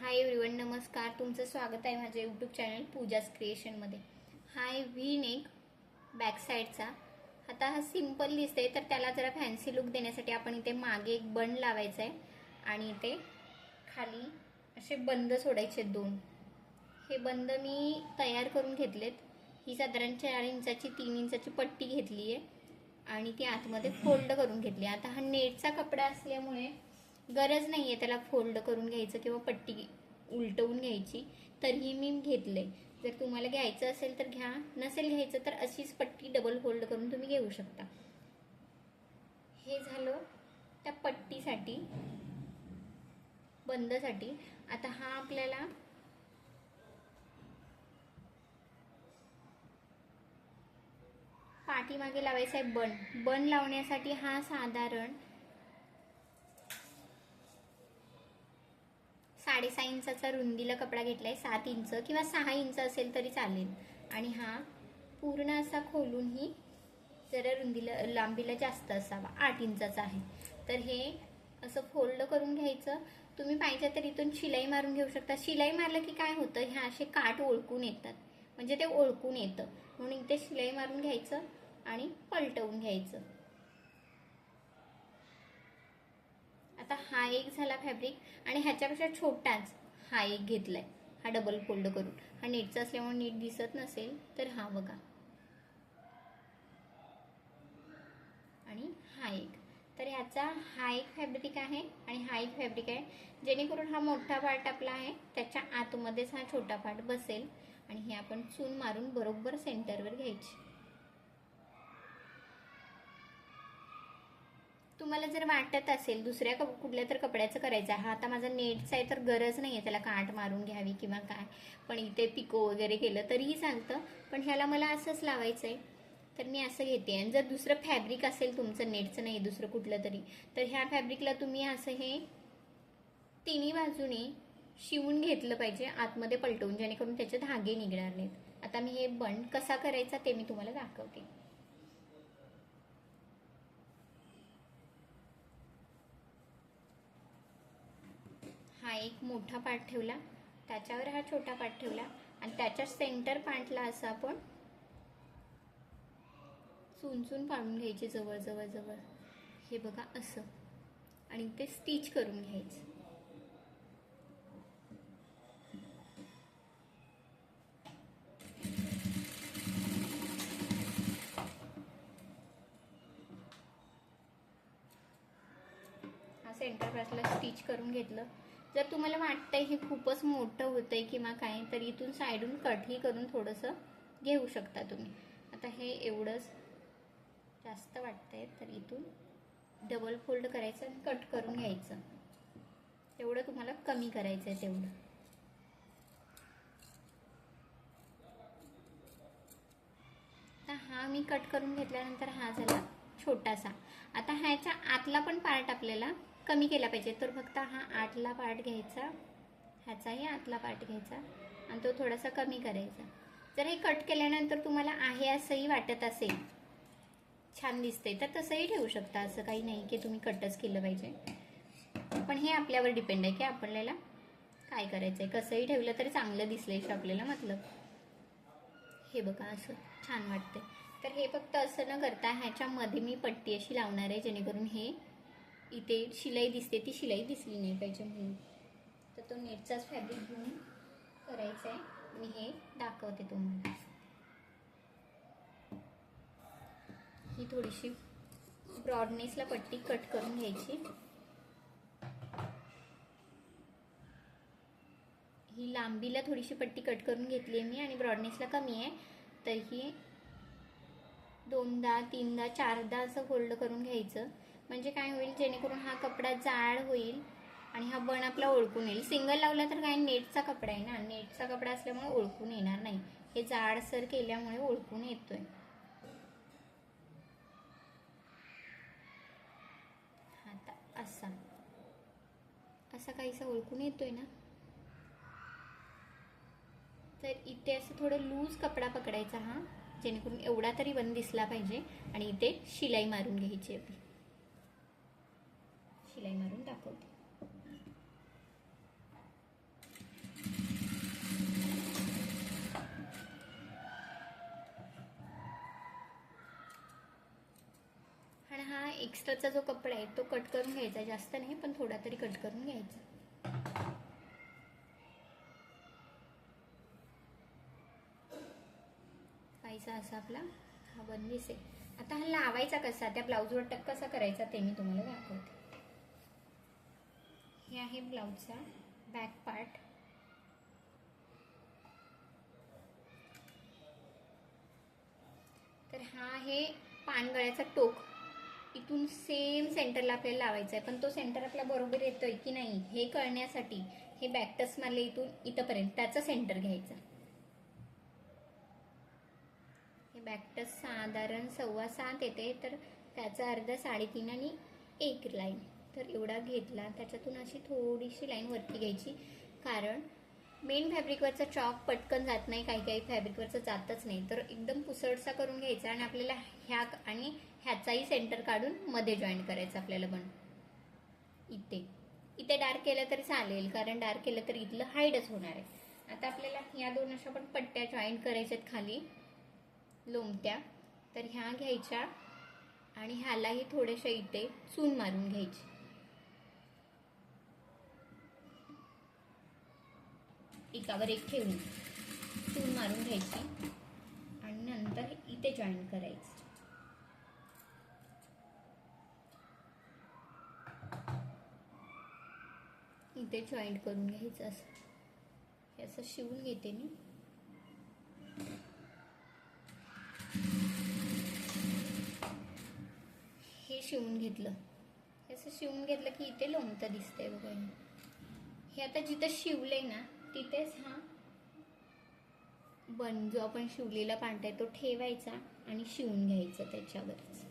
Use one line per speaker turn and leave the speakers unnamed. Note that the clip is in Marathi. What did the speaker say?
हाय एव्हरीवन, नमस्कार. तुमचं स्वागत आहे माझ्या यूट्यूब चॅनल पूजाज क्रिएशनमध्ये. हाय व्ही नेक बॅक साईडचा. आता हा सिंपल दिसतंय, तर त्याला जरा फॅन्सी लुक देण्यासाठी आपण इथे मागे एक बंड लावायचा आहे आणि इथे खाली असे बंद सोडायचे दोन. हे बंद मी तयार करून घेतलेत. ही साधारण 4 इंचाची 3 इंचाची पट्टी घेतली आहे आणि ती आतमध्ये फोल्ड करून घेतली. आता हा नेटचा कपडा असल्यामुळे गरज नाही आहे त्याला फोल्ड करून घ्यायचं किंवा पट्टी उलटवून घ्यायची, तरीही मी घेतले. जर तुम्हाला घ्यायचं असेल तर घ्या, नसेल घ्यायचं तर अशीच पट्टी डबल फोल्ड करून तुम्ही घेऊ शकता. हे झालं त्या पट्टीसाठी, बंदसाठी. आता हा आपल्याला पाठीमागे लावायचा आहे बन. बन लावण्यासाठी हा साधारण 6.5 इंचाचा रुंदीला कपडा घेतलाय. 7 इंच किंवा 6 इंच असेल तरी चालेल. आणि हा पूर्ण असा खोलूनही जरा रुंदीला लांबीला जास्त असावा. 8 इंचाचा आहे. तर हे असं फोल्ड करून घ्यायचं. तुम्ही पाहिजे तर इथून शिलाई मारून घेऊ शकता. शिलाई मारलं की काय होतं, ह्या असे काठ ओळखून येतात, म्हणजे ते ओळखून येतं. म्हणून इथे शिलाई मारून घ्यायचं आणि पलटवून घ्यायचं. आता हा एक झाला फॅब्रिक आणि ह्याच्यापेक्षा छोटाच हा एक घेतलाय. हा डबल फोल्ड करून. हा नेटचा असल्यामुळे नीट दिसत नसेल तर हा बघा. आणि हा एक. तर ह्याचा हा एक फॅब्रिक आहे आणि हा एक फॅब्रिक आहे, जेणेकरून हा मोठा पार्ट आपला आहे त्याच्या आतमध्येच हा छोटा पार्ट बसेल. आणि हे आपण चून मारून बरोबर सेंटरवर घ्यायची. तुम्हाला जर वाटत असेल दुसऱ्या कुठल्या तर कपड्याचं करायचं आहे, हा आता माझा नेटचा आहे तर गरज नाही आहे त्याला काठ मारून घ्यावी किंवा काय, पण इथे पिको वगैरे केलं तरीही चालतं. पण ह्याला मला असंच लावायचं आहे तर मी असं घेते. आणि जर दुसरं फॅब्रिक असेल तुमचं, नेटचं नाही दुसरं कुठलं तरी, तर ह्या फॅब्रिकला तुम्ही असं हे तिन्ही बाजूने शिवून घेतलं पाहिजे आतमध्ये पलटवून, जेणेकरून त्याचे धागे निघणार नाहीत. आता मी हे बंड कसा करायचा ते मी तुम्हाला दाखवते. हा एक मोठा पार्ट ठेवला, त्याच्यावर हा छोटा पार्ट ठेवला आणि त्याच्या सेंटर पार्टला असं आपण चुन पाडून घ्यायचे जवळ जवळ जवळ. हे बघा असं. आणि ते स्टिच करून घ्यायचं. हा सेंटर पार्टला स्टिच करून घेतलं. जर तुम्हाला वाटतंय हे खूपच मोठं होतंय किंवा काय, तर इथून साईडून कटही करून थोडंसं घेऊ शकता तुम्ही. आता हे एवढंच जास्त वाटतंय तर इथून डबल फोल्ड करायचं आणि कट करून घ्यायचं. एवढं तुम्हाला कमी करायचं आहे तेवढं. आता हा मी कट करून घेतल्यानंतर हा झाला छोटासा. आता ह्याच्या आतला पण पार्ट आपल्याला कमी केला पाहिजे, तर फक्त हा आतला पार्ट घ्यायचा, ह्याचाही आतला पार्ट घ्यायचा आणि तो थोडासा कमी करायचा. जर हे कट केल्यानंतर तुम्हाला आहे असंही वाटत असेल, छान दिसते, तर तसंही ठेवू शकता. असं काही नाही की तुम्ही कटच केलं पाहिजे, पण हे आपल्यावर डिपेंड आहे की आपल्याला काय करायचंय. कसंही ठेवलं तरी चांगलं दिसल्याशिवाय आपल्याला मतलब. हे बघा असं छान वाटते. तर हे फक्त असं न करता ह्याच्यामध्ये मी पट्टी अशी लावणार आहे, जेणेकरून हे इथे शिलाई दिसते ती शिलाई दिसली नाही पाहिजे म्हणून. तर तो नेटचाच फॅब्रिक घेऊन करायचा आहे. मी हे दाखवते तुम्हाला. ही थोडीशी ब्रॉडनेसला पट्टी कट करून घ्यायची. ही लांबीला थोडीशी पट्टी कट करून घेतली आहे मी आणि ब्रॉडनेसला कमी आहे, तर ही 2दा 3दा 4दा असं फोल्ड करून घ्यायचं. म्हणजे काय होईल, जेणेकरून हा कपडा जाड होईल आणि हा बन आपला ओळखून येईल. सिंगल लावला तर काय, नेटचा कपडा आहे ना, नेटचा कपडा असल्यामुळे ओळखून येणार नाही. हे जाडसर केल्यामुळे ओळखून येतोय. आता असा असा काहीसा ओळखून येतोय ना. तर इथे असं थोडं लूज कपडा पकडायचा हा, जेणेकरून एवढा तरी बन दिसला पाहिजे. आणि इथे शिलाई मारून घ्यायची आपली. शिलाई मारून दाखवते. एक्स्ट्राचा जो कपडा आहे तो कट करून घ्यायचा, जास्त नाही पण थोडा तरी कट करून घ्यायचा. पायचा असा आपला हा बनवीस आहे. आता हा लावायचा कसा, त्या ब्लाऊजवर टक कसा करायचा ते मी तुम्हाला दाखवते. हे आहे ब्लाऊजचा बॅक पार्ट. तर हा आहे पानगळ्याचा टोक. इथून सेम सेंटरला आपल्याला लावायचा आहे, पण तो सेंटर आपला बरोबर येतोय की नाही हे कळण्यासाठी हे बॅकटस मारले इथून इथपर्यंत, त्याचा सेंटर घ्यायचा. हे बॅकटस साधारण 7.25 येते, तर त्याचा अर्धा 3.5 आणि 1 लाईन, तर एवढा घेतला. त्याच्यातून अशी थोडीशी लाईन वरती घ्यायची, कारण मेन फॅब्रिकवरचा चॉक पटकन जात नाही, काही काही फॅब्रिकवरचं जातच नाही. तर एकदम पुसटसा करून घ्यायचा आणि आपल्याला ह्या आणि ह्याचाही सेंटर काढून मध्ये जॉईन करायचं आपल्याला. पण इथे डार्क केलं तरी चालेल, कारण डार्क केलं तर इथलं हाईडच होणार आहे. आता आपल्याला ह्या दोन अशा पण पट्ट्या जॉईन करायच्यात खाली लोंबत्या. तर ह्या घ्यायच्या आणि ह्यालाही थोड्याशा इथे चून मारून घ्यायची. एकावर एक ठेवून चून मारून घ्यायची आणि नंतर इथे जॉईन करायचं. इथे जॉईंट करून घ्यायचं. असं शिवून घेते मी. हे शिवून घेतलं. असं शिवून घेतलं की इथे लोंबतं दिसतंय बघा. हे आता जिथं शिवलंय ना तिथेच हा जो आपण शिवलेला पांढरा आहे तो ठेवायचा आणि शिवून घ्यायचा त्याच्यावरच.